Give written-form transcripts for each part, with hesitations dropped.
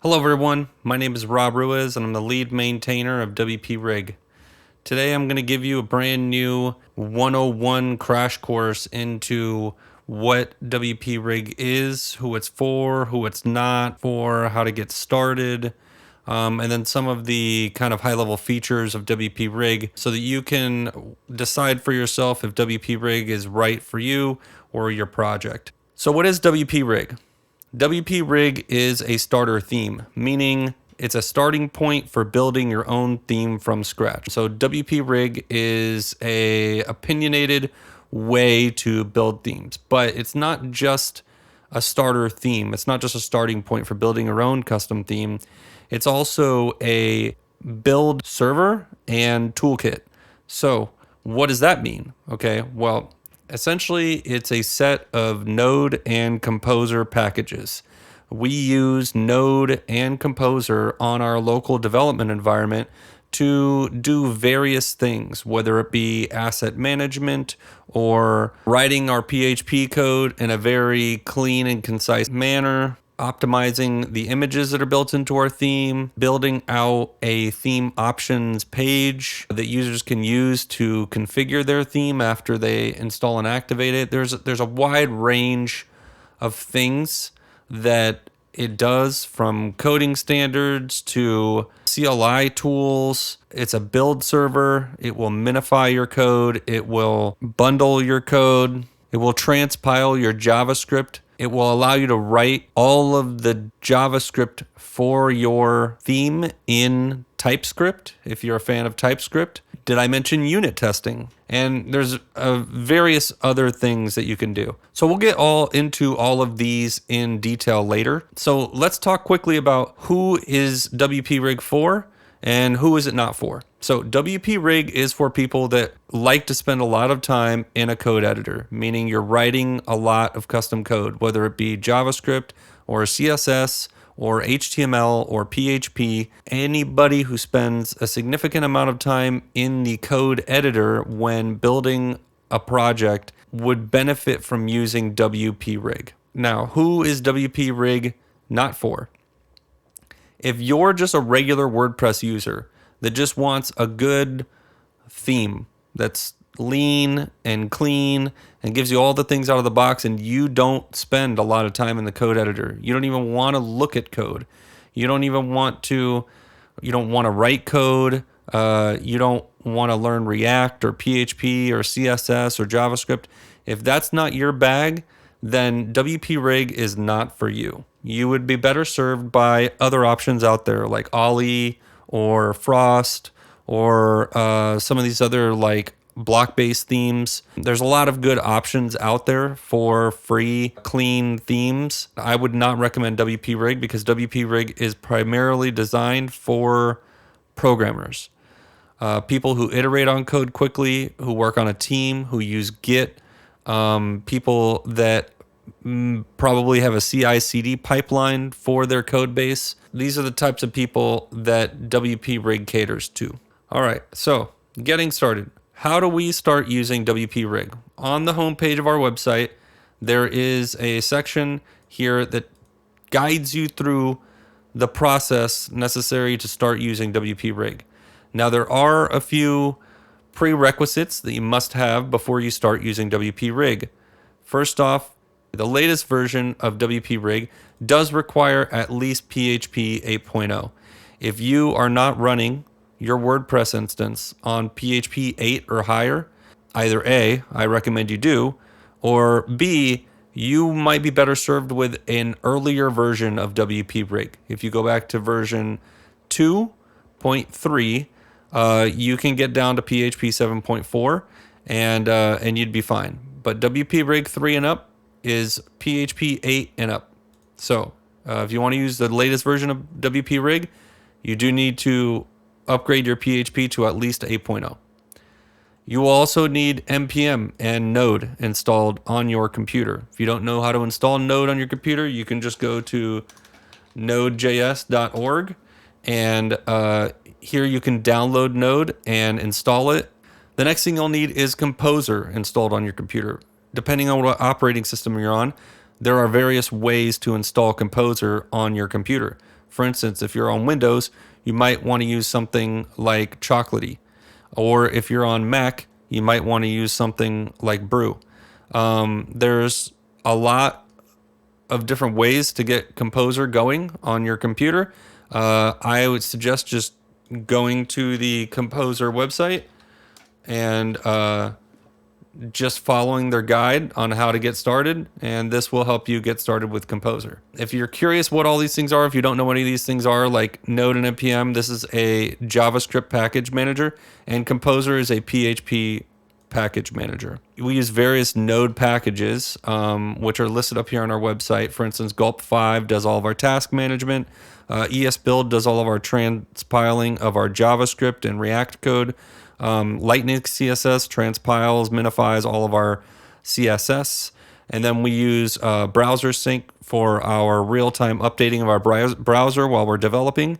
Hello everyone, my name is Rob Ruiz and I'm the lead maintainer of WP Rig. Today I'm going to give you a brand new 101 crash course into what WP Rig is, who it's for, who it's not for, how to get started, and then some of the kind of high-level features of WP Rig so that you can decide for yourself if WP Rig is right for you or your project. So what is WP Rig? WP Rig is a starter theme, meaning it's a starting point for building your own theme from scratch. So WP Rig is a opinionated way to build themes, but it's not just a starter theme. It's not just a starting point for building your own custom theme. It's also a build server and toolkit. So what does that mean? Okay, well, essentially, it's a set of Node and Composer packages. We use Node and Composer on our local development environment to do various things, whether it be asset management or writing our PHP code in a very clean and concise manner, optimizing the images that are built into our theme, building out a theme options page that users can use to configure their theme after they install and activate it. There's a wide range of things that it does, from coding standards to CLI tools. It's a build server. It will minify your code. It will bundle your code. It will transpile your JavaScript. It will allow you to write all of the JavaScript for your theme in TypeScript, if you're a fan of TypeScript. Did I mention unit testing? And there's various other things that you can do. So we'll get all into all of these in detail later. So let's talk quickly about who is WP Rig for and who is it not for. So WP Rig is for people that like to spend a lot of time in a code editor, meaning you're writing a lot of custom code, whether it be JavaScript or CSS or HTML or PHP. Anybody who spends a significant amount of time in the code editor when building a project would benefit from using WP Rig. Now, who is WP Rig not for? If you're just a regular WordPress user that just wants a good theme that's lean and clean and gives you all the things out of the box, and you don't spend a lot of time in the code editor, you don't even want to look at code, you don't want to write code, you don't want to learn React or PHP or CSS or JavaScript, if that's not your bag, then WP Rig is not for you. You would be better served by other options out there like Ollie or Frost or some of these other like block-based themes. There's a lot of good options out there for free, clean themes. I would not recommend WP Rig because WP Rig is primarily designed for programmers, people who iterate on code quickly, who work on a team, who use Git, people that probably have a CI/CD pipeline for their code base. These are the types of people that WP Rig caters to. All right, so getting started. How do we start using WP Rig? On the homepage of our website, there is a section here that guides you through the process necessary to start using WP Rig. Now, there are a few prerequisites that you must have before you start using WP Rig. First off, the latest version of WP Rig does require at least PHP 8.0. If you are not running your WordPress instance on PHP 8 or higher, either A, I recommend you do, or B, you might be better served with an earlier version of WP Rig. If you go back to version 2.3, you can get down to PHP 7.4 and you'd be fine. But WP Rig 3 and up is PHP 8 and up. So if you want to use the latest version of WP Rig, you do need to upgrade your PHP to at least 8.0. You will also need NPM and Node installed on your computer. If you don't know how to install Node on your computer, you can just go to nodejs.org, and here you can download Node and install it. The next thing you'll need is Composer installed on your computer. Depending on what operating system you're on, there are various ways to install Composer on your computer. For instance, if you're on Windows, you might want to use something like Chocolatey. Or if you're on Mac, you might want to use something like Brew. There's a lot of different ways to get Composer going on your computer. I would suggest just going to the Composer website and just following their guide on how to get started, and this will help you get started with Composer. If you're curious what all these things are, if you don't know what any of these things are, like Node and NPM, this is a JavaScript package manager, and Composer is a PHP package manager. We use various Node packages, which are listed up here on our website. For instance, Gulp5 does all of our task management. ESBuild does all of our transpiling of our JavaScript and React code. Lightning CSS transpiles, minifies all of our CSS. And then we use BrowserSync for our real-time updating of our browser while we're developing.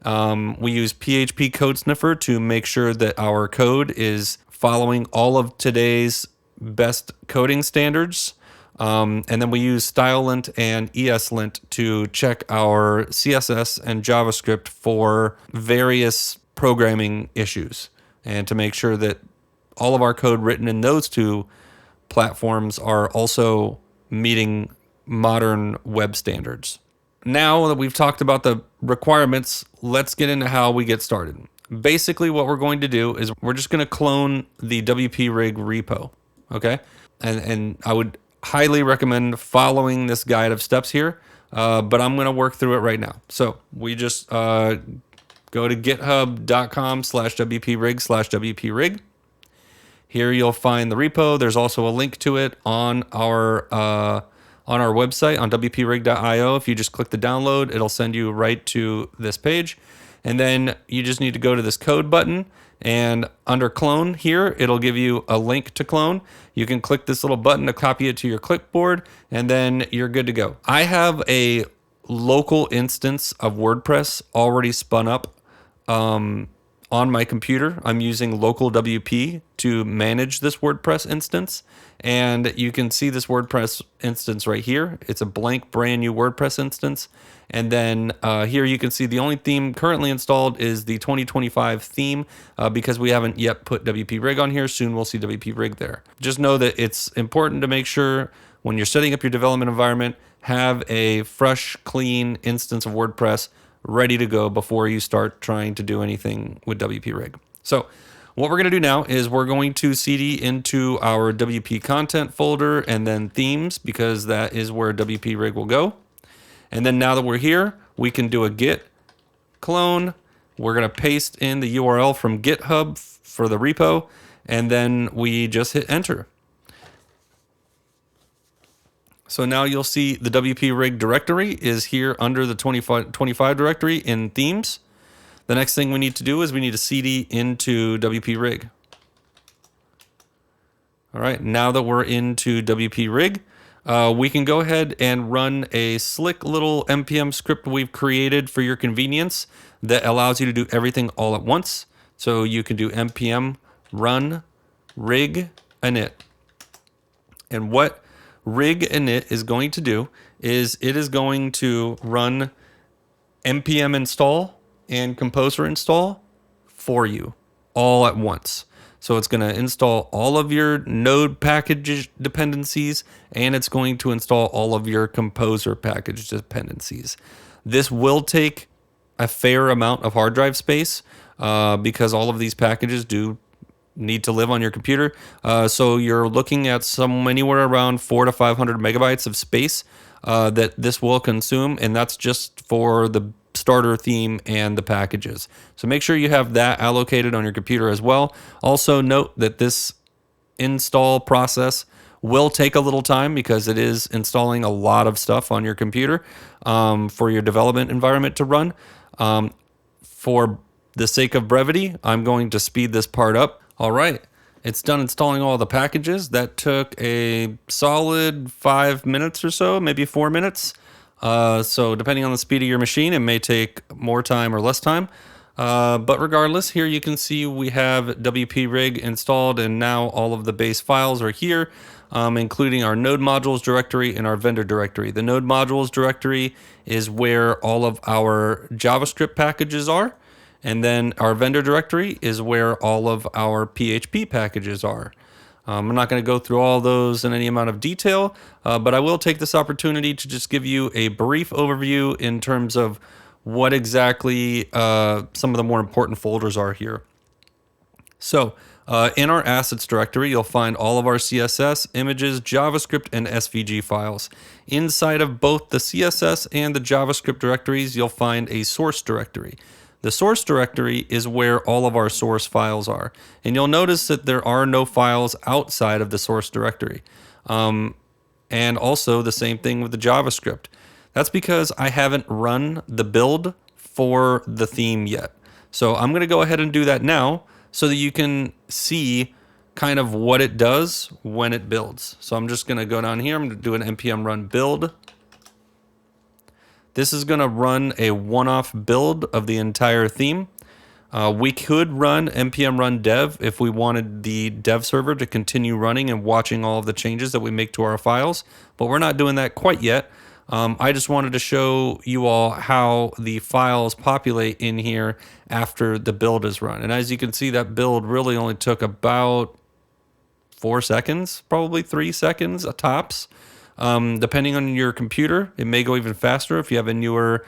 We use PHP Code Sniffer to make sure that our code is following all of today's best coding standards. And then we use StyleLint and ESLint to check our CSS and JavaScript for various programming issues, and to make sure that all of our code written in those two platforms are also meeting modern web standards. Now that we've talked about the requirements, let's get into how we get started. Basically, what we're going to do is we're just going to clone the WP-Rig repo, okay? And I would highly recommend following this guide of steps here, but I'm going to work through it right now. So we just go to github.com/wprig/wprig. Here you'll find the repo. There's also a link to it on our website on wprig.io. If you just click the download, it'll send you right to this page. And then you just need to go to this code button, and under clone here, it'll give you a link to clone. You can click this little button to copy it to your clipboard, and then you're good to go. I have a local instance of WordPress already spun up on my computer. I'm using local WP to manage this WordPress instance, and you can see this WordPress instance right here. It's a blank, brand new WordPress instance. And then here you can see the only theme currently installed is the 2025 theme because we haven't yet put WP-Rig on here. Soon we'll see WP-Rig there. Just know that it's important to make sure when you're setting up your development environment, have a fresh, clean instance of WordPress ready to go before you start trying to do anything with WP-Rig. So what we're going to do now is we're going to cd into our WP content folder and then themes, because that is where WP-Rig will go. And then now that we're here, we can do a git clone. We're going to paste in the URL from GitHub for the repo, and then we just hit enter. So now you'll see the WP-Rig directory is here under the 25 directory in themes. The next thing we need to do is we need to cd into WP-Rig. All right, now that we're into WP-Rig, we can go ahead and run a slick little NPM script we've created for your convenience that allows you to do everything all at once. So you can do npm run rig init. And what rig init is going to do is it is going to run npm install and composer install for you all at once. So it's going to install all of your Node package dependencies, and it's going to install all of your Composer package dependencies. This will take a fair amount of hard drive space because all of these packages do need to live on your computer. So you're looking at anywhere around 400 to 500 megabytes of space that this will consume, and that's just for the starter theme and the packages. So make sure you have that allocated on your computer as well. Also note that this install process will take a little time because it is installing a lot of stuff on your computer for your development environment to run. For the sake of brevity, I'm going to speed this part up. All right, it's done installing all the packages. That took a solid 5 minutes or so, maybe 4 minutes. So depending on the speed of your machine, it may take more time or less time. But regardless, here you can see we have WP-Rig installed, and now all of the base files are here. including our node modules directory and our vendor directory. The node modules directory is where all of our JavaScript packages are. And then our vendor directory is where all of our PHP packages are. I'm not going to go through all those in any amount of detail, but I will take this opportunity to just give you a brief overview in terms of what exactly some of the more important folders are here. So in our assets directory, you'll find all of our CSS, images, JavaScript, and SVG files. Inside of both the CSS and the JavaScript directories, you'll find a source directory. The source directory is where all of our source files are. And you'll notice that there are no files outside of the source directory. And also the same thing with the JavaScript. That's because I haven't run the build for the theme yet. So I'm going to go ahead and do that now so that you can see kind of what it does when it builds. So I'm just going to go down here. I'm going to do an npm run build. This is going to run a one-off build of the entire theme. We could run npm run dev if we wanted the dev server to continue running and watching all of the changes that we make to our files, but we're not doing that quite yet. I just wanted to show you all how the files populate in here after the build is run. And as you can see, that build really only took about 4 seconds, probably 3 seconds tops. Depending on your computer, it may go even faster. If you have a newer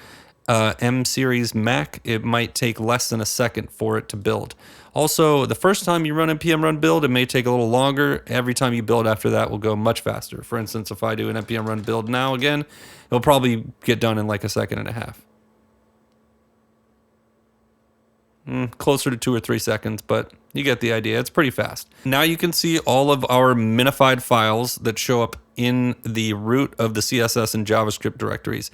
M series Mac, it might take less than a second for it to build. Also, the first time you run npm run build, it may take a little longer. Every time you build after that will go much faster. For instance, if I do an npm run build now again, it'll probably get done in like a second and a half. Closer to 2 or 3 seconds, but you get the idea. It's pretty fast. Now you can see all of our minified files that show up in the root of the CSS and JavaScript directories.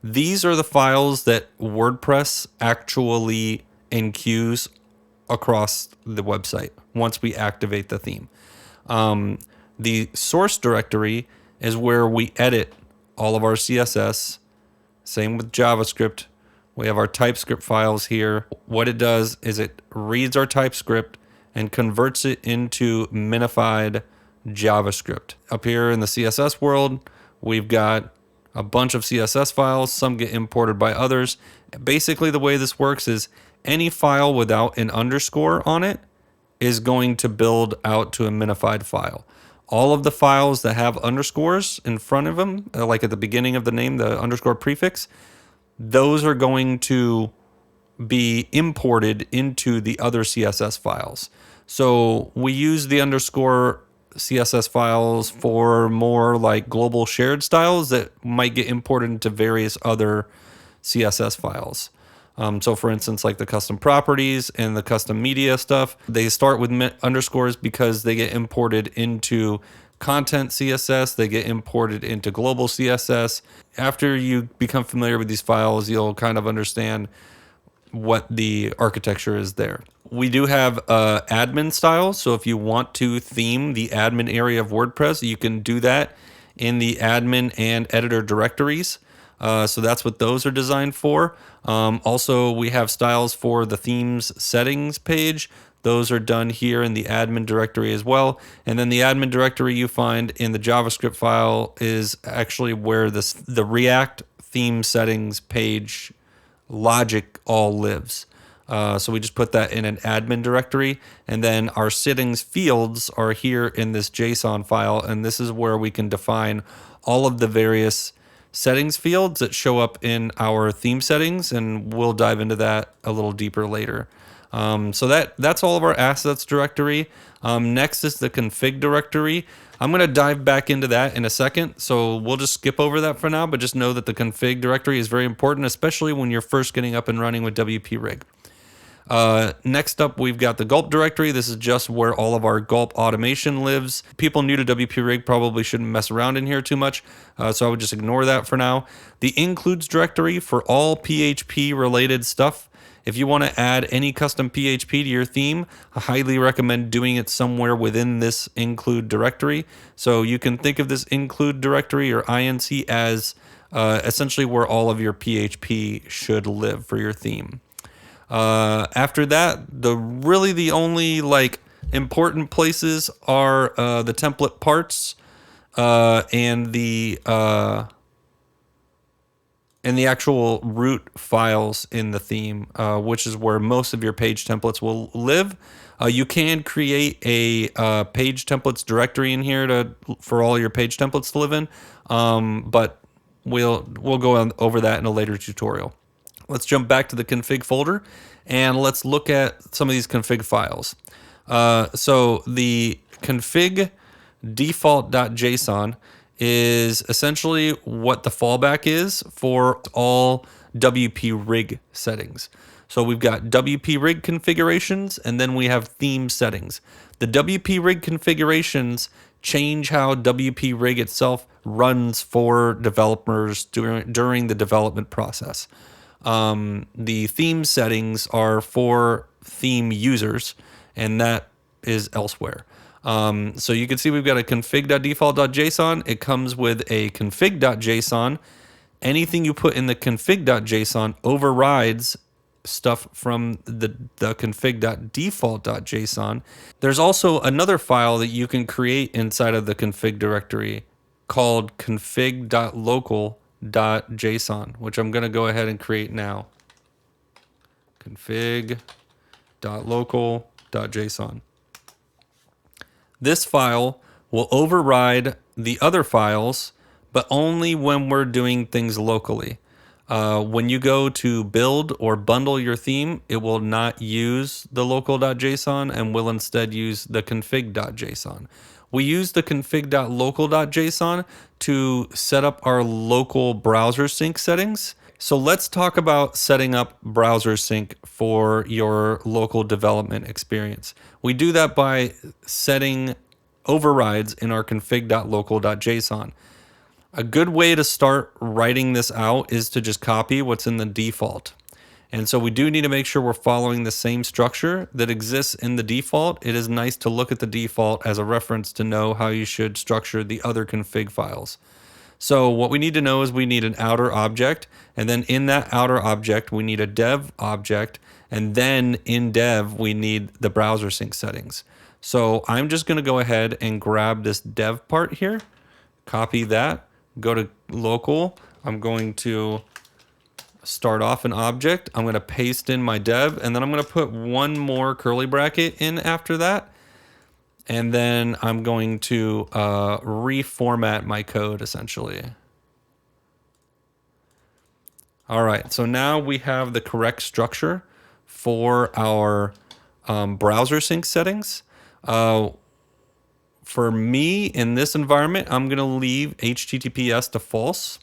These are the files that WordPress actually enqueues across the website once we activate the theme. The source directory is where we edit all of our CSS. Same with JavaScript. We have our TypeScript files here. What it does is it reads our TypeScript and converts it into minified JavaScript. Up here in the CSS world, we've got a bunch of CSS files. Some get imported by others. Basically, the way this works is any file without an underscore on it is going to build out to a minified file. All of the files that have underscores in front of them, like at the beginning of the name, the underscore prefix, those are going to be imported into the other CSS files. So we use the underscore CSS files for more like global shared styles that might get imported into various other CSS files. So for instance, like the custom properties and the custom media stuff, they start with underscores because they get imported into content CSS, they get imported into global CSS. After you become familiar with these files, you'll kind of understand what the architecture is there. We do have admin style, so if you want to theme the admin area of WordPress, you can do that in the admin and editor directories. So that's what those are designed for. Also, we have styles for the themes settings page. Those are done here in the admin directory as well. And then the admin directory you find in the JavaScript file is actually where the React theme settings page logic all lives. So we just put that in an admin directory. And then our settings fields are here in this JSON file. And this is where we can define all of the various settings fields that show up in our theme settings. And we'll dive into that a little deeper later. So that's all of our assets directory. Next is the config directory. I'm going to dive back into that in a second, so we'll just skip over that for now, but just know that the config directory is very important, especially when you're first getting up and running with WP Rig. Next up, we've got the gulp directory. This is just where all of our gulp automation lives. People new to WP Rig probably shouldn't mess around in here too much, so I would just ignore that for now. The includes directory for all PHP related stuff. If you want to add any custom PHP to your theme, I highly recommend doing it somewhere within this include directory. So you can think of this include directory or INC as essentially where all of your PHP should live for your theme. After that, the only like important places are the template parts. and the actual root files in the theme, which is where most of your page templates will live. You can create a page templates directory in here for all your page templates to live in, but we'll go over that in a later tutorial. Let's jump back to the config folder and let's look at some of these config files. So the config default.json is essentially what the fallback is for all WP rig settings. So we've got WP rig configurations, and then we have theme settings. The WP rig configurations change how WP rig itself runs for developers during the development process. The theme settings are for theme users, and that is elsewhere. So you can see we've got a config.default.json. It comes with a config.json. Anything you put in the config.json overrides stuff from the config.default.json. There's also another file that you can create inside of the config directory called config.local.json, which I'm going to go ahead and create now. config.local.json. This file will override the other files, but only when we're doing things locally. When you go to build or bundle your theme, it will not use the local.json and will instead use the config.json. We use the config.local.json to set up our local browser sync settings. So let's talk about setting up browser sync for your local development experience. We do that by setting overrides in our config.local.json. A good way to start writing this out is to just copy what's in the default. And so we do need to make sure we're following the same structure that exists in the default. It is nice to look at the default as a reference to know how you should structure the other config files. So what we need to know is we need an outer object, and then in that outer object, we need a dev object, and then in dev, we need the browser sync settings. So I'm just going to go ahead and grab this dev part here, copy that, go to local. I'm going to start off an object. I'm going to paste in my dev, and then I'm going to put one more curly bracket in after that. And then I'm going to reformat my code, essentially. All right, so now we have the correct structure for our browser sync settings. For me, in this environment, I'm going to leave HTTPS to false.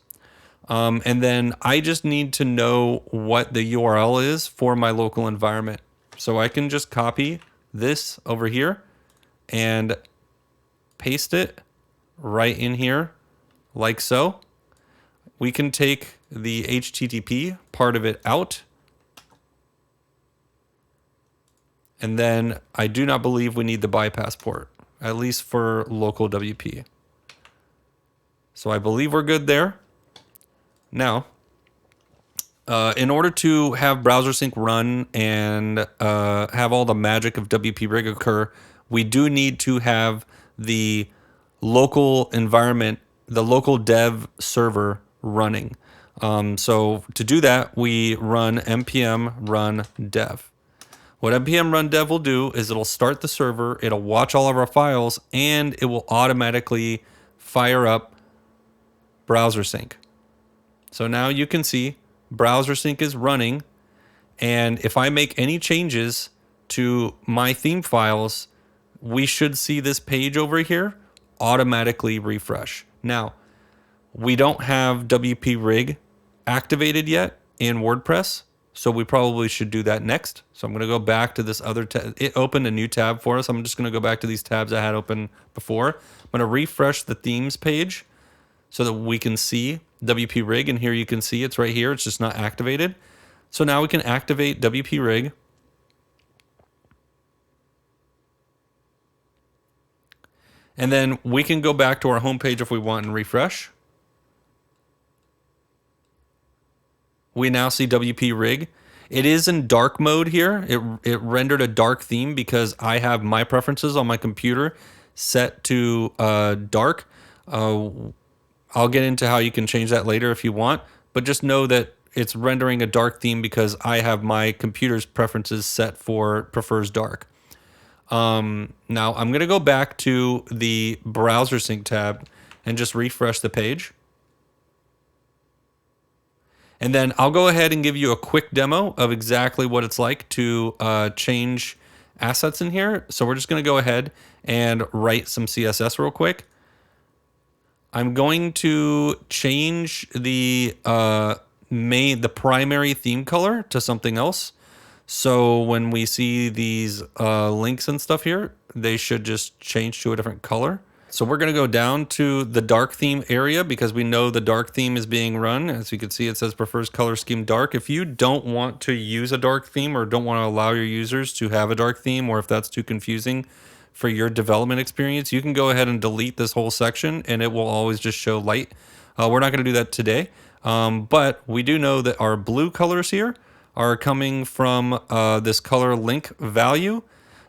And then I just need to know what the URL is for my local environment. So I can just copy this over here and paste it right in here like so. We can take the HTTP part of it out. And then I do not believe we need the bypass port, at least for local WP. So I believe we're good there. Now, in order to have BrowserSync run and have all the magic of WP Rig occur, we do need to have the local environment, the local dev server running. So to do that, we run npm run dev. What npm run dev will do is it'll start the server, it'll watch all of our files, and it will automatically fire up BrowserSync. So now you can see BrowserSync is running, and if I make any changes to my theme files, we should see this page over here automatically refresh. Now, we don't have WP Rig activated yet in WordPress, so we probably should do that next. So I'm going to go back to this other tab. It opened a new tab for us. I'm just going to go back to these tabs I had open before. I'm going to refresh the themes page so that we can see WP Rig, and here you can see it's right here. It's just not activated. So now we can activate WP Rig. And then we can go back to our home page if we want and refresh. We now see WP Rig. It is in dark mode here. It rendered a dark theme because I have my preferences on my computer set to dark. I'll get into how you can change that later if you want, but just know that it's rendering a dark theme because I have my computer's preferences set for prefers dark. Now I'm going to go back to the BrowserSync tab and just refresh the page. And then I'll go ahead and give you a quick demo of exactly what it's like to change assets in here. So we're just going to go ahead and write some CSS real quick. I'm going to change the primary theme color to something else. So when we see these links and stuff here, they should just change to a different color. So we're going to go down to the dark theme area because we know the dark theme is being run. As you can see, it says prefers color scheme dark. If you don't want to use a dark theme or don't want to allow your users to have a dark theme, or if that's too confusing for your development experience, you can go ahead and delete this whole section and it will always just show light. We're not going to do that today, but we do know that our blue colors here are coming from this color link value.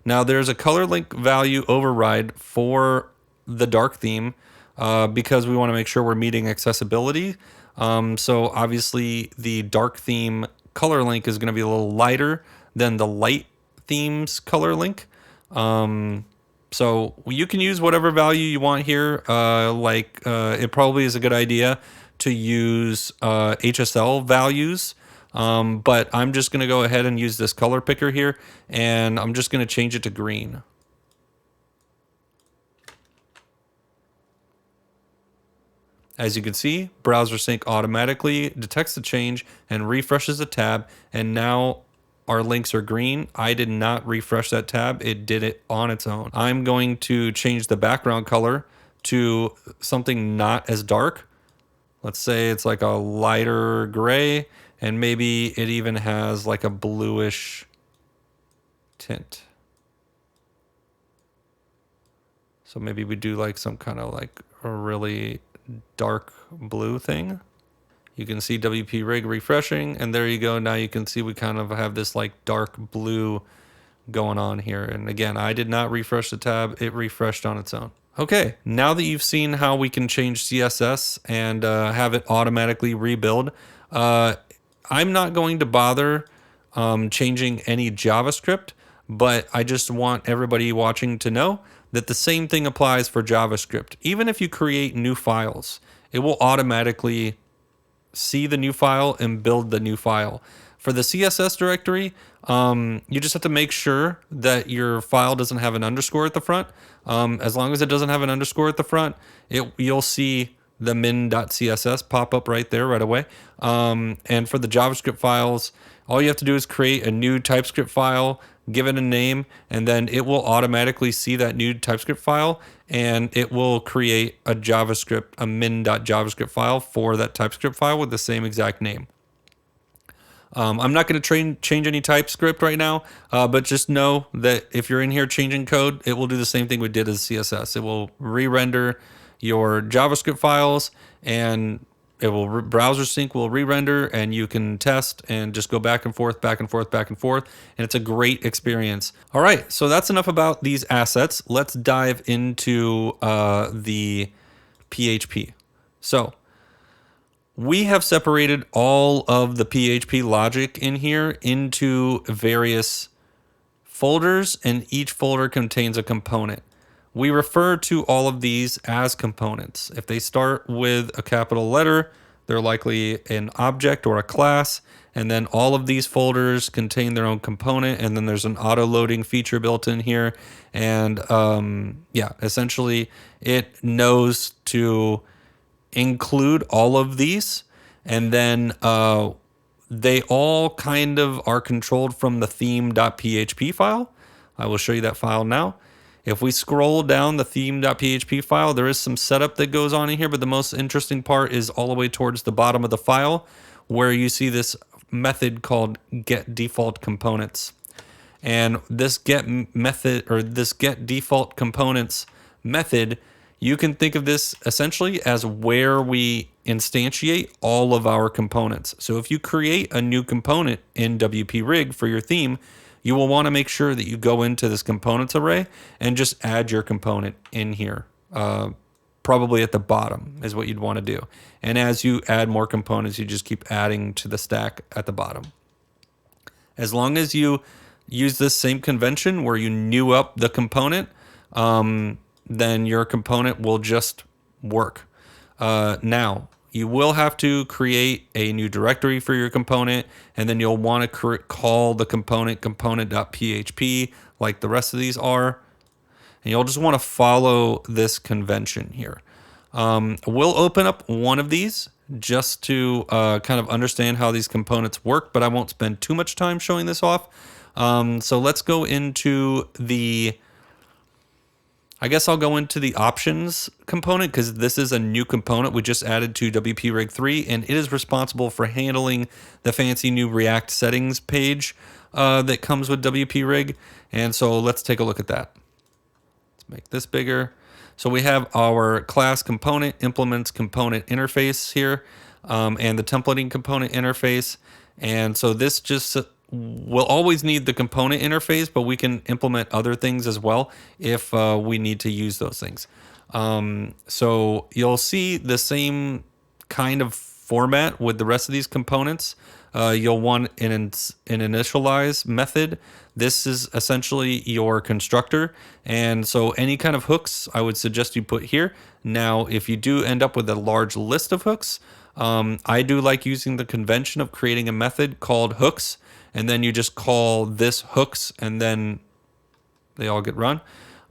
Now there's a color link value override for the dark theme because we want to make sure we're meeting accessibility. So obviously the dark theme color link is going to be a little lighter than the light themes color link. So you can use whatever value you want here. It probably is a good idea to use HSL values. But I'm just going to go ahead and use this color picker here, and I'm just going to change it to green. As you can see, BrowserSync automatically detects the change and refreshes the tab, and now our links are green. I did not refresh that tab. It did it on its own. I'm going to change the background color to something not as dark. Let's say it's like a lighter gray, and maybe it even has like a bluish tint. So maybe we do like some kind of like a really dark blue thing. You can see WP Rig refreshing, and there you go. Now you can see we kind of have this like dark blue going on here. And again, I did not refresh the tab. It refreshed on its own. Okay, now that you've seen how we can change CSS and have it automatically rebuild, I'm not going to bother changing any JavaScript, but I just want everybody watching to know that the same thing applies for JavaScript. Even if you create new files, it will automatically see the new file and build the new file. For the CSS directory, you just have to make sure that your file doesn't have an underscore at the front. As long as it doesn't have an underscore at the front, you'll see the min.css pop up right there right away. And for the JavaScript files, all you have to do is create a new TypeScript file, give it a name, and then it will automatically see that new TypeScript file, and it will create a min.javascript file for that TypeScript file with the same exact name. I'm not going to change any TypeScript right now, but just know that if you're in here changing code, it will do the same thing we did as CSS. It will re-render your JavaScript files, and BrowserSync will re-render, and you can test and just go back and forth, back and forth, back and forth, and it's a great experience. All right, so that's enough about these assets. Let's dive into the PHP. So we have separated all of the PHP logic in here into various folders, and each folder contains a component. We refer to all of these as components. If they start with a capital letter, they're likely an object or a class, and then all of these folders contain their own component, and then there's an auto-loading feature built in here, and essentially it knows to include all of these, and then they all kind of are controlled from the theme.php file. I will show you that file now. If we scroll down the theme.php file, there is some setup that goes on in here, but the most interesting part is all the way towards the bottom of the file, where you see this method called getDefaultComponents. And this getDefaultComponents method, you can think of this essentially as where we instantiate all of our components. So if you create a new component in WP Rig for your theme, you will want to make sure that you go into this components array and just add your component in here. probably at the bottom is what you'd want to do. And as you add more components, you just keep adding to the stack at the bottom. As long as you use this same convention where you new up the component, then your component will just work. Now, you will have to create a new directory for your component, and then you'll want to call the component component.php like the rest of these are. And you'll just want to follow this convention here. We'll open up one of these just to kind of understand how these components work, but I won't spend too much time showing this off. So let's go into I guess I'll go into the options component because this is a new component we just added to WP-Rig 3, and it is responsible for handling the fancy new React settings page that comes with WP-Rig. And so let's take a look at that. Let's make this bigger. So we have our class component implements component interface here, and the templating component interface. And so this just we'll always need the component interface, but we can implement other things as well if we need to use those things. So you'll see the same kind of format with the rest of these components. You'll want an initialize method. This is essentially your constructor. And so any kind of hooks I would suggest you put here. Now, if you do end up with a large list of hooks, I do like using the convention of creating a method called hooks, and then you just call this hooks, and then they all get run.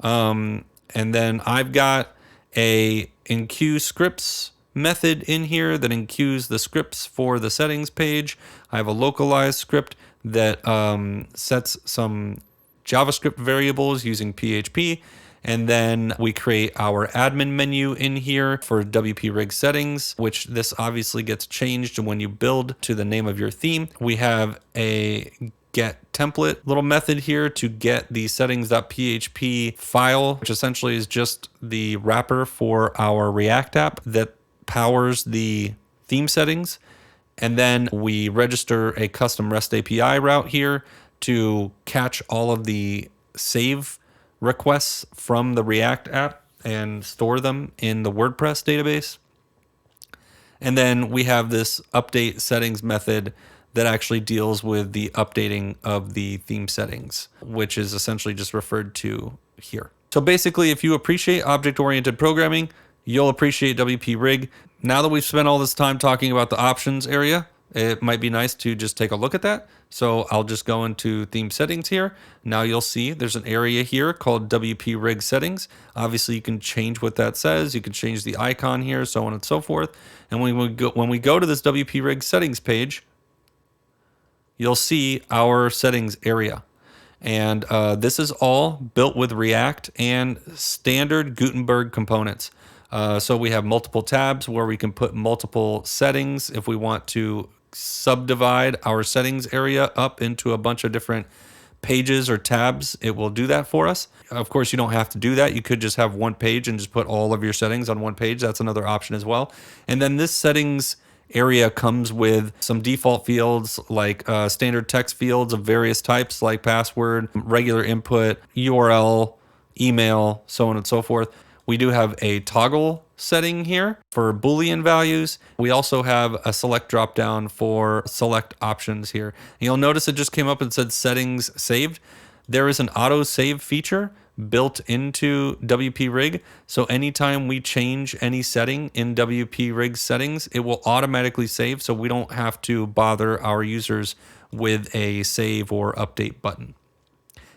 And then I've got a enqueue scripts method in here that enqueues the scripts for the settings page. I have a localized script that sets some JavaScript variables using PHP. And then we create our admin menu in here for WP-Rig settings, which this obviously gets changed when you build to the name of your theme. We have a get template little method here to get the settings.php file, which essentially is just the wrapper for our React app that powers the theme settings. And then we register a custom REST API route here to catch all of the save requests from the React app and store them in the WordPress database. And then we have this update settings method that actually deals with the updating of the theme settings, which is essentially just referred to here. So basically, if you appreciate object-oriented programming, you'll appreciate WP-Rig. Now that we've spent all this time talking about the options area, it might be nice to just take a look at that. So I'll just go into theme settings here. Now you'll see there's an area here called WP-Rig settings. Obviously you can change what that says. You can change the icon here, so on and so forth. And when we go to this WP-Rig settings page, you'll see our settings area. And this is all built with React and standard Gutenberg components. So we have multiple tabs where we can put multiple settings if we want to subdivide our settings area up into a bunch of different pages or tabs. It will do that for us. Of course, you don't have to do that. You could just have one page and just put all of your settings on one page. That's another option as well. And then this settings area comes with some default fields like standard text fields of various types like password, regular input, URL, email, so on and so forth. We do have a toggle setting here for Boolean values. We also have a select dropdown for select options here. And you'll notice it just came up and said settings saved. There is an auto save feature built into WP-Rig. So anytime we change any setting in WP-Rig settings, it will automatically save. So we don't have to bother our users with a save or update button.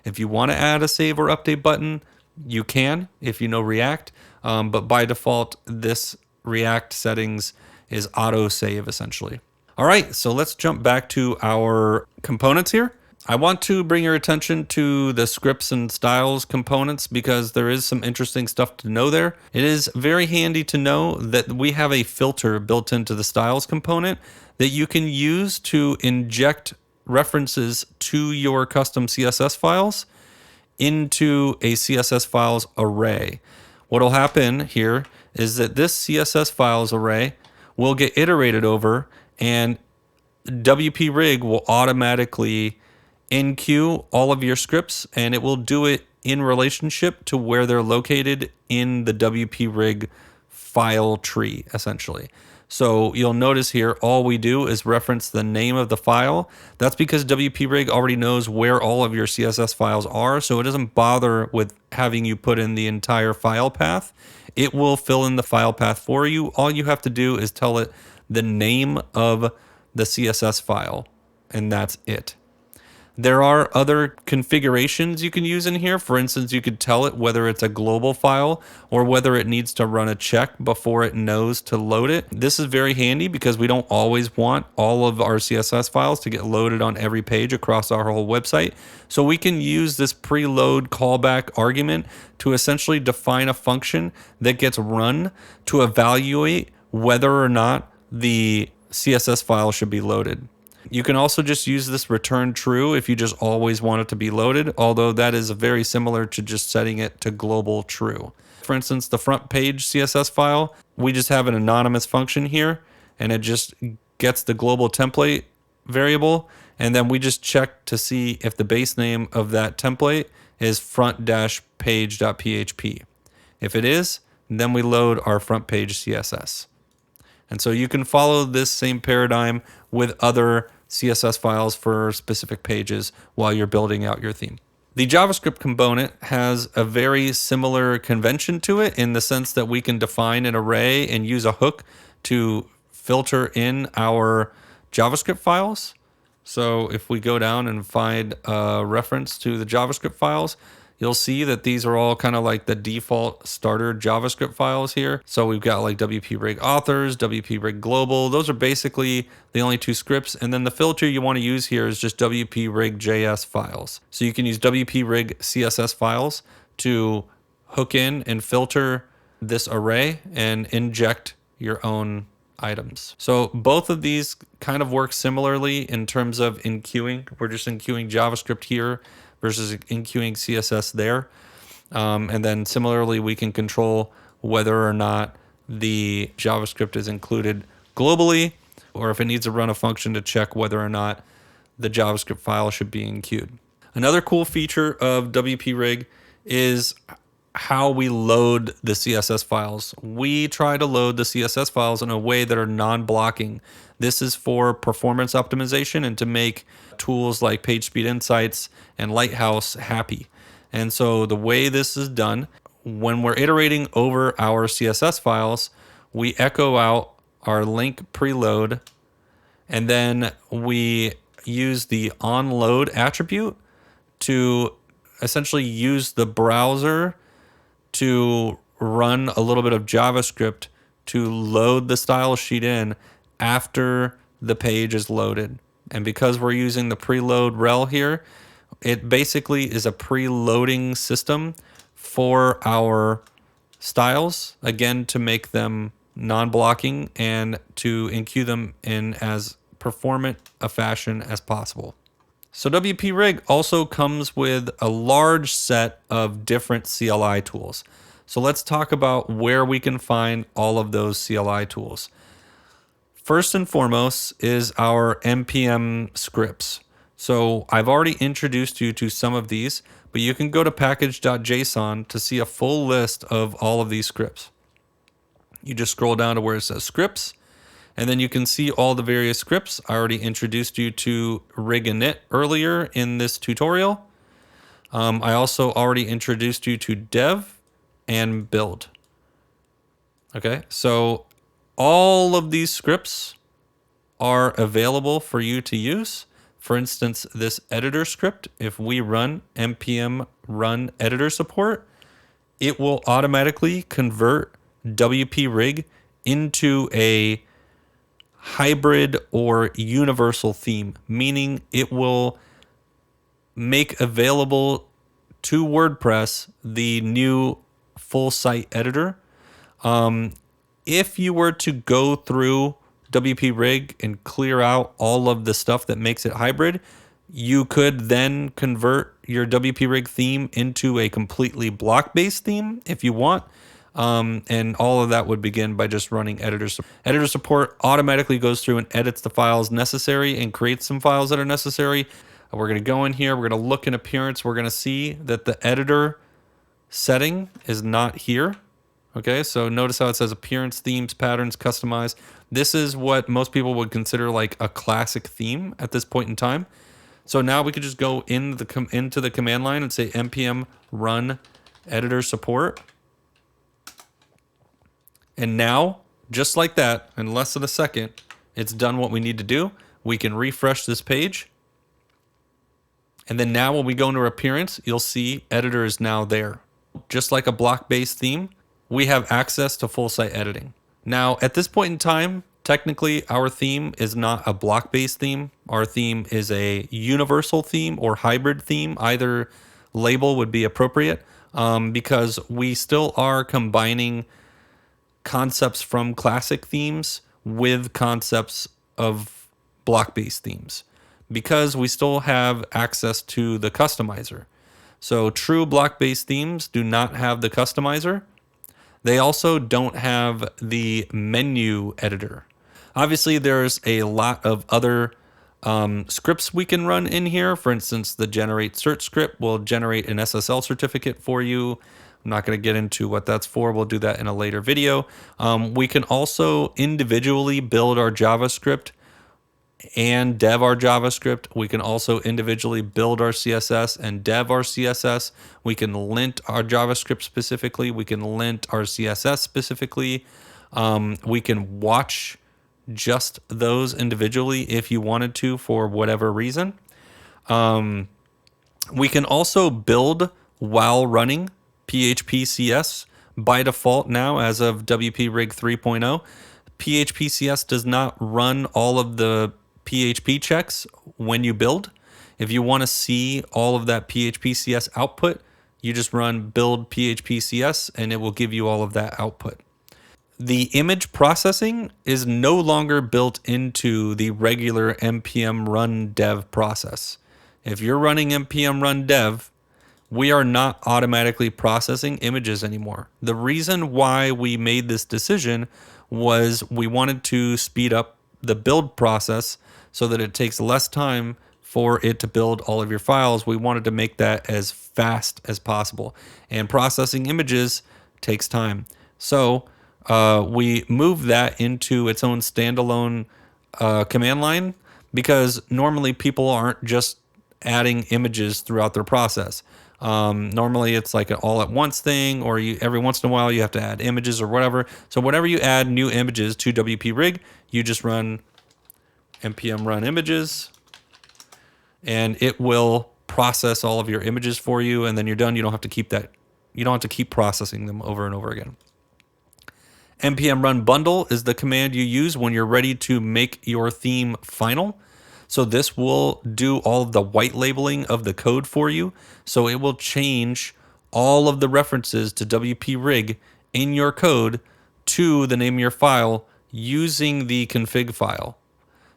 If you want to add a save or update button, you can if you know React, but by default, this React settings is auto save essentially. All right, so let's jump back to our components here. I want to bring your attention to the scripts and styles components because there is some interesting stuff to know there. It is very handy to know that we have a filter built into the styles component that you can use to inject references to your custom CSS files into a CSS files array. What will happen here is that this CSS files array will get iterated over, and WP-Rig will automatically enqueue all of your scripts, and it will do it in relationship to where they're located in the WP-Rig file tree, essentially. So you'll notice here, all we do is reference the name of the file. That's because WP-Rig already knows where all of your CSS files are, so it doesn't bother with having you put in the entire file path. It will fill in the file path for you. All you have to do is tell it the name of the CSS file, and that's it. There are other configurations you can use in here. For instance, you could tell it whether it's a global file or whether it needs to run a check before it knows to load it. This is very handy because we don't always want all of our CSS files to get loaded on every page across our whole website. So we can use this preload callback argument to essentially define a function that gets run to evaluate whether or not the CSS file should be loaded. You can also just use this return true if you just always want it to be loaded, although that is very similar to just setting it to global true. For instance, the front page CSS file, we just have an anonymous function here, and it just gets the global template variable, and then we just check to see if the base name of that template is front-page.php. If it is, then we load our front page CSS. And so you can follow this same paradigm with other CSS files for specific pages while you're building out your theme. The JavaScript component has a very similar convention to it in the sense that we can define an array and use a hook to filter in our JavaScript files. So if we go down and find a reference to the JavaScript files, you'll see that these are all kind of like the default starter JavaScript files here. So we've got like WP-Rig authors, WP-Rig global. Those are basically the only two scripts. And then the filter you want to use here is just WP-Rig JS files. So you can use WP-Rig CSS files to hook in and filter this array and inject your own items. So both of these kind of work similarly in terms of enqueuing. We're just enqueuing JavaScript here versus enqueuing CSS there. And then similarly, we can control whether or not the JavaScript is included globally, or if it needs to run a function to check whether or not the JavaScript file should be enqueued. Another cool feature of WP-Rig is how we load the CSS files. We try to load the CSS files in a way that are non-blocking. This is for performance optimization and to make tools like PageSpeed Insights and Lighthouse happy. And so the way this is done, when we're iterating over our CSS files, we echo out our link preload, and then we use the onload attribute to essentially use the browser to run a little bit of JavaScript to load the style sheet in after the page is loaded. And because we're using the preload rel here, it basically is a preloading system for our styles, again, to make them non-blocking and to enqueue them in as performant a fashion as possible. So WP-Rig also comes with a large set of different CLI tools. So let's talk about where we can find all of those CLI tools. First and foremost is our NPM Scripts. So I've already introduced you to some of these, but you can go to package.json to see a full list of all of these scripts. You just scroll down to where it says scripts, and then you can see all the various scripts. I already introduced you to rig init earlier in this tutorial. I also already introduced you to dev and build. Okay, so all of these scripts are available for you to use. For instance, this editor script, if we run npm run editor support, it will automatically convert WP-Rig into a hybrid or universal theme, meaning it will make available to WordPress the new full site editor. If you were to go through WP-Rig and clear out all of the stuff that makes it hybrid, you could then convert your WP-Rig theme into a completely block-based theme if you want. And all of that would begin by just running editor support. Editor support automatically goes through and edits the files necessary and creates some files that are necessary. We're going to go in here. We're going to look in appearance. We're going to see that the editor setting is not here. Okay, so notice how it says appearance, themes, patterns, customize. This is what most people would consider like a classic theme at this point in time. So now we could just go into the command line and say npm run editor support. And now, just like that, in less than a second, it's done what we need to do. We can refresh this page. And then now when we go into our appearance, you'll see editor is now there. Just like a block-based theme, we have access to full site editing. Now, at this point in time, technically our theme is not a block-based theme. Our theme is a universal theme or hybrid theme. Either label would be appropriate because we still are combining concepts from classic themes with concepts of block-based themes because we still have access to the customizer. So true block-based themes do not have the customizer. They also don't have the menu editor. Obviously, there's a lot of other scripts we can run in here. For instance, the generate search script will generate an SSL certificate for you. I'm not going to get into what that's for. We'll do that in a later video. We can also individually build our JavaScript and dev our JavaScript. We can also individually build our CSS and dev our CSS. We can lint our JavaScript specifically. We can lint our CSS specifically. We can watch just those individually if you wanted to for whatever reason. We can also build while running PHPCS by default now as of WP Rig 3.0. PHPCS does not run all of the PHP checks when you build. If you want to see all of that PHPCS output, you just run build PHPCS and it will give you all of that output. The image processing is no longer built into the regular npm run dev process. If you're running npm run dev, we are not automatically processing images anymore. The reason why we made this decision was we wanted to speed up the build process so that it takes less time for it to build all of your files. We wanted to make that as fast as possible. And processing images takes time. So we moved that into its own standalone command line because normally people aren't just adding images throughout their process. Normally it's like an all at once thing, or every once in a while you have to add images or whatever. So whenever you add new images to WP Rig, you just run npm run images and it will process all of your images for you. And then you're done. You don't have to keep that. You don't have to keep processing them over and over again. npm run bundle is the command you use when you're ready to make your theme final. So this will do all of the white labeling of the code for you. So it will change all of the references to WP Rig in your code to the name of your file using the config file.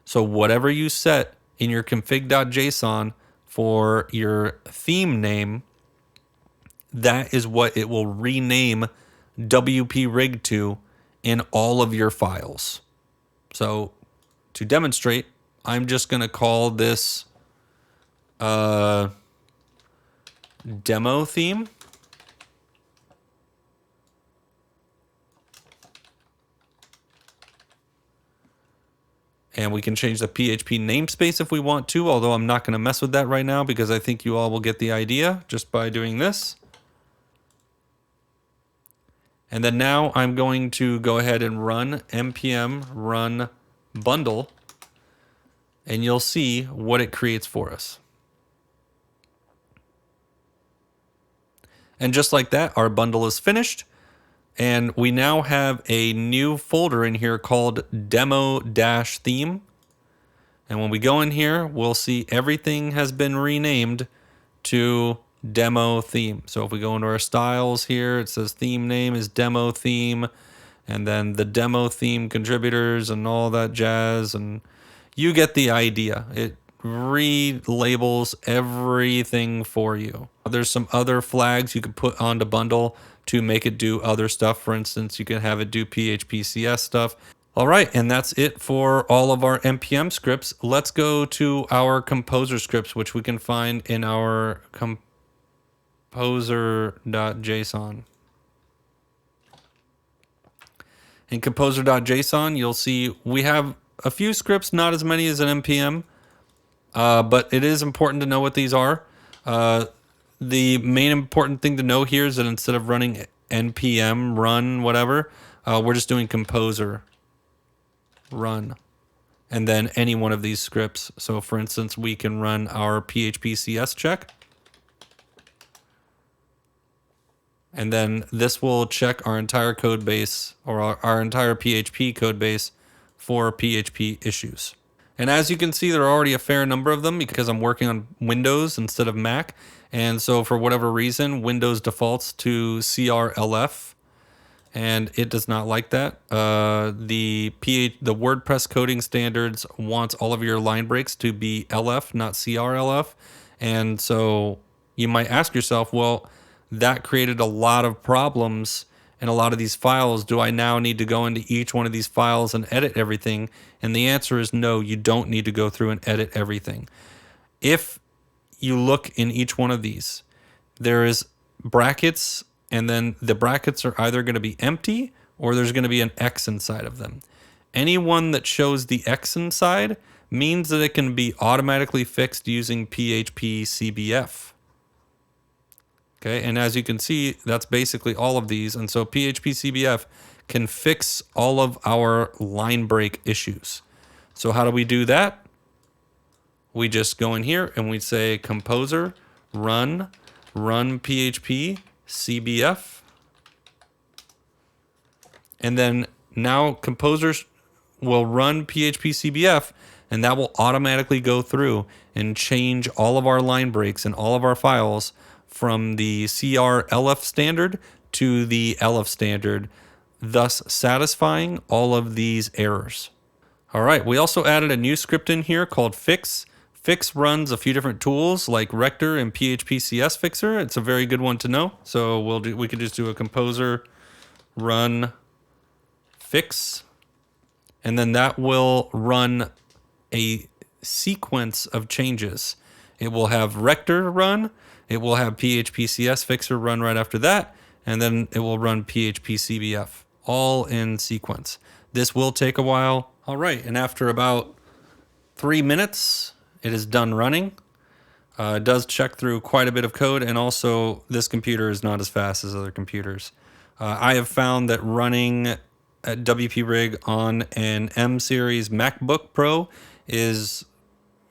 So whatever you set in your config.json for your theme name, that is what it will rename WP Rig to in all of your files. So to demonstrate, I'm just going to call this demo theme. And we can change the PHP namespace if we want to, although I'm not going to mess with that right now because I think you all will get the idea just by doing this. And then now I'm going to go ahead and run npm run bundle. And you'll see what it creates for us. And just like that, our bundle is finished. And we now have a new folder in here called demo-theme. And when we go in here, we'll see everything has been renamed to demo theme. So if we go into our styles here, it says theme name is demo theme. And then the demo theme contributors and all that jazz. And you get the idea. It relabels everything for you. There's some other flags you can put onto bundle to make it do other stuff. For instance, you can have it do PHPCS stuff. All right, and that's it for all of our NPM scripts. Let's go to our composer scripts, which we can find in our composer.json. In composer.json, you'll see we have a few scripts, not as many as an NPM, but it is important to know what these are. The main important thing to know here is that instead of running NPM run whatever, we're just doing composer run, and then any one of these scripts. So for instance, we can run our PHPCS check, and then this will check our entire code base, or our entire PHP code base, for PHP issues. And as you can see, there are already a fair number of them because I'm working on Windows instead of Mac. And so for whatever reason, Windows defaults to CRLF, and it does not like that. The WordPress coding standards wants all of your line breaks to be LF, not CRLF. And so you might ask yourself, well, that created a lot of problems in a lot of these files. Do I now need to go into each one of these files and edit everything? And the answer is no, you don't need to go through and edit everything. If you look in each one of these, there is brackets, and then the brackets are either going to be empty or there's going to be an X inside of them. Any one that shows the X inside means that it can be automatically fixed using PHPCBF. Okay, and as you can see, that's basically all of these. And so PHPCBF can fix all of our line break issues. So how do we do that? We just go in here and we say composer run PHPCBF. And then now composers will run PHPCBF, and that will automatically go through and change all of our line breaks and all of our files from the CRLF standard to the LF standard, thus satisfying all of these errors. All right, we also added a new script in here called fix. Fix runs a few different tools like Rector and PHPCS Fixer. It's a very good one to know. So we could just do a composer run fix, and then that will run a sequence of changes. It will have Rector run, it will have PHPCS Fixer run right after that, and then it will run PHPCBF, all in sequence. This will take a while. All right, and after about 3 minutes, it is done running. It does check through quite a bit of code, and also this computer is not as fast as other computers. I have found that running at WP-Rig on an M series MacBook Pro is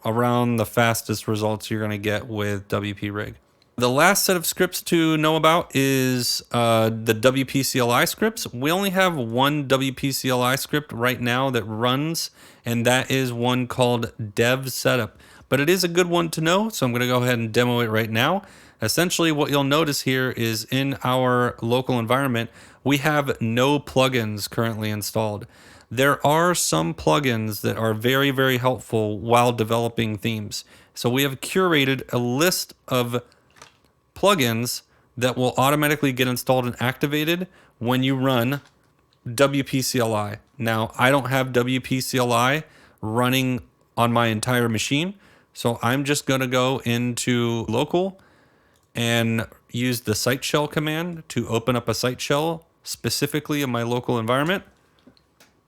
around the fastest results you're going to get with WP-Rig. The last set of scripts to know about is the WP CLI scripts. We only have one WP CLI script right now that runs, and that is one called dev setup. But it is a good one to know, so I'm going to go ahead and demo it right now. Essentially, what you'll notice here is in our local environment, we have no plugins currently installed. There are some plugins that are very, very helpful while developing themes. So we have curated a list of plugins that will automatically get installed and activated when you run WP CLI. Now, I don't have WP CLI running on my entire machine, so I'm just going to go into local and use the site shell command to open up a site shell specifically in my local environment.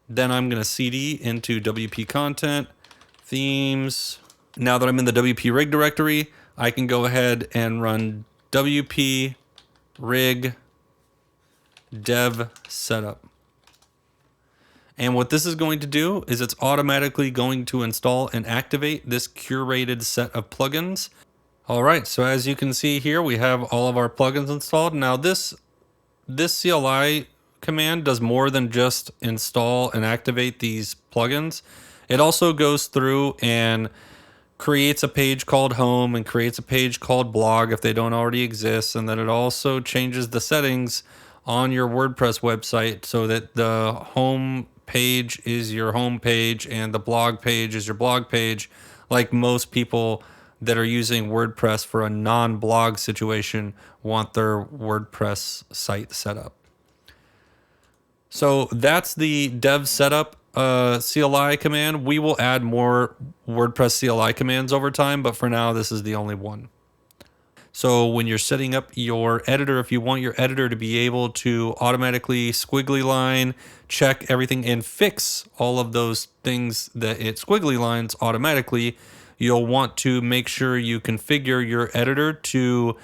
Then I'm going to cd into WP content, themes. Now that I'm in the WP rig directory, I can go ahead and run WP rig dev setup. And what this is going to do is it's automatically going to install and activate this curated set of plugins. All right, so as you can see here, we have all of our plugins installed. Now this CLI command does more than just install and activate these plugins. It also goes through and creates a page called home and creates a page called blog if they don't already exist. And then it also changes the settings on your WordPress website so that the home page is your home page and the blog page is your blog page, like most people that are using WordPress for a non-blog situation want their WordPress site set up. So that's the dev setup CLI command. We will add more WordPress CLI commands over time, but for now, this is the only one. So when you're setting up your editor, if you want your editor to be able to automatically squiggly line, check everything, and fix all of those things that it squiggly lines automatically, you'll want to make sure you configure your editor to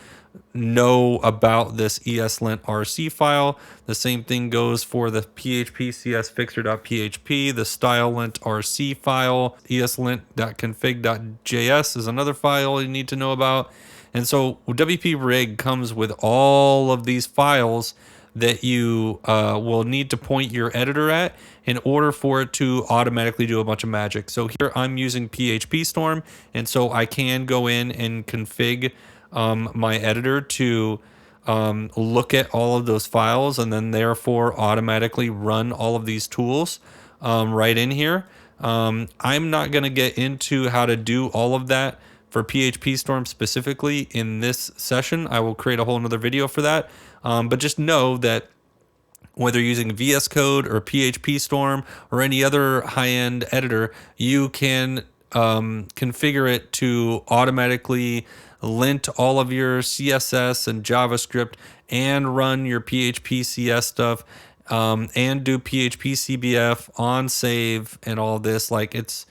know about this ESLint.rc file. The same thing goes for the PHPCS fixer.php, the stylelint.rc file, eslint.config.js is another file you need to know about. And so WP Rig comes with all of these files that you will need to point your editor at in order for it to automatically do a bunch of magic. So here I'm using PHP Storm, and so I can go in and config my editor to look at all of those files and then therefore automatically run all of these tools right in here. I'm not going to get into how to do all of that for PHP Storm specifically in this session. I will create a whole nother video for that. But just know that whether using VS Code or PHP Storm or any other high-end editor, you can configure it to automatically lint all of your CSS and JavaScript and run your PHPCS stuff and do PHPCBF on save and all this. Like it's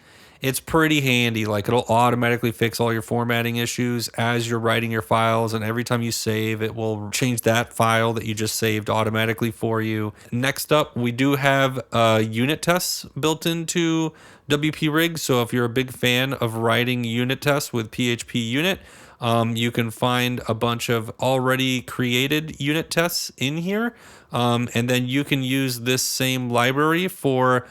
pretty handy. Like it'll automatically fix all your formatting issues as you're writing your files, and every time you save, it will change that file that you just saved automatically for you. Next up, we do have unit tests built into WP Rig. So if you're a big fan of writing unit tests with PHPUnit, you can find a bunch of already created unit tests in here. And then you can use this same library for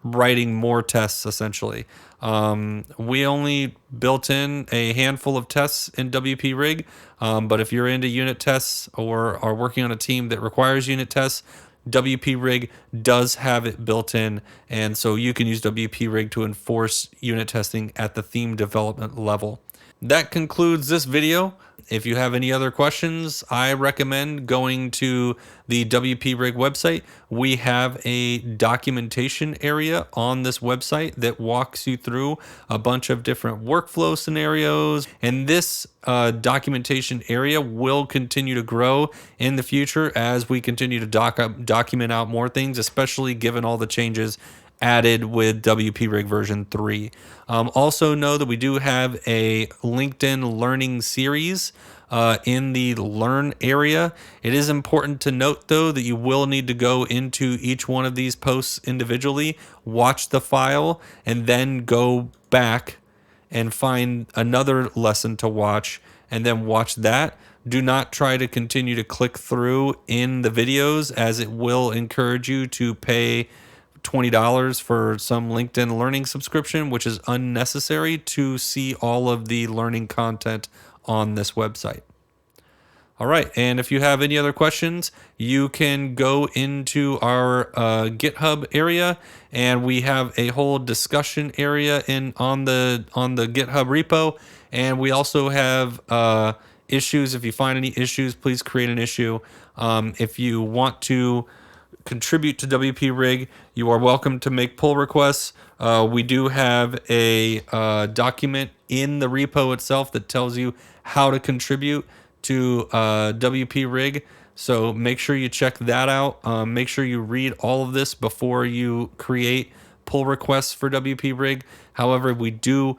writing more tests, essentially. We only built in a handful of tests in WP Rig, but if you're into unit tests or are working on a team that requires unit tests, WP Rig does have it built in, and so you can use WP Rig to enforce unit testing at the theme development level. That concludes this video. If you have any other questions, I recommend going to the WP Rig website. We have a documentation area on this website that walks you through a bunch of different workflow scenarios. And this documentation area will continue to grow in the future as we continue to document out more things, especially given all the changes added with WP Rig version 3. Also know that we do have a LinkedIn learning series in the learn area. It is important to note though that you will need to go into each one of these posts individually, watch the file, and then go back and find another lesson to watch and then watch that. Do not try to continue to click through in the videos, as it will encourage you to pay $20 for some LinkedIn learning subscription, which is unnecessary to see all of the learning content on this website. All right, and if you have any other questions, you can go into our GitHub area, and we have a whole discussion area on the GitHub repo, and we also have issues. If you find any issues, please create an issue. If you want to contribute to WP Rig, you are welcome to make pull requests. We do have a document in the repo itself that tells you how to contribute to WP Rig, so make sure you check that out. Make sure you read all of this before you create pull requests for WP Rig. However, we do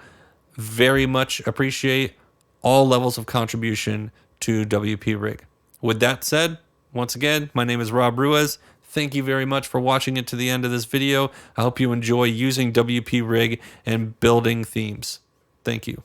very much appreciate all levels of contribution to WP Rig. With that said, once again, my name is Rob Ruiz. Thank you very much for watching it to the end of this video. I hope you enjoy using WP Rig and building themes. Thank you.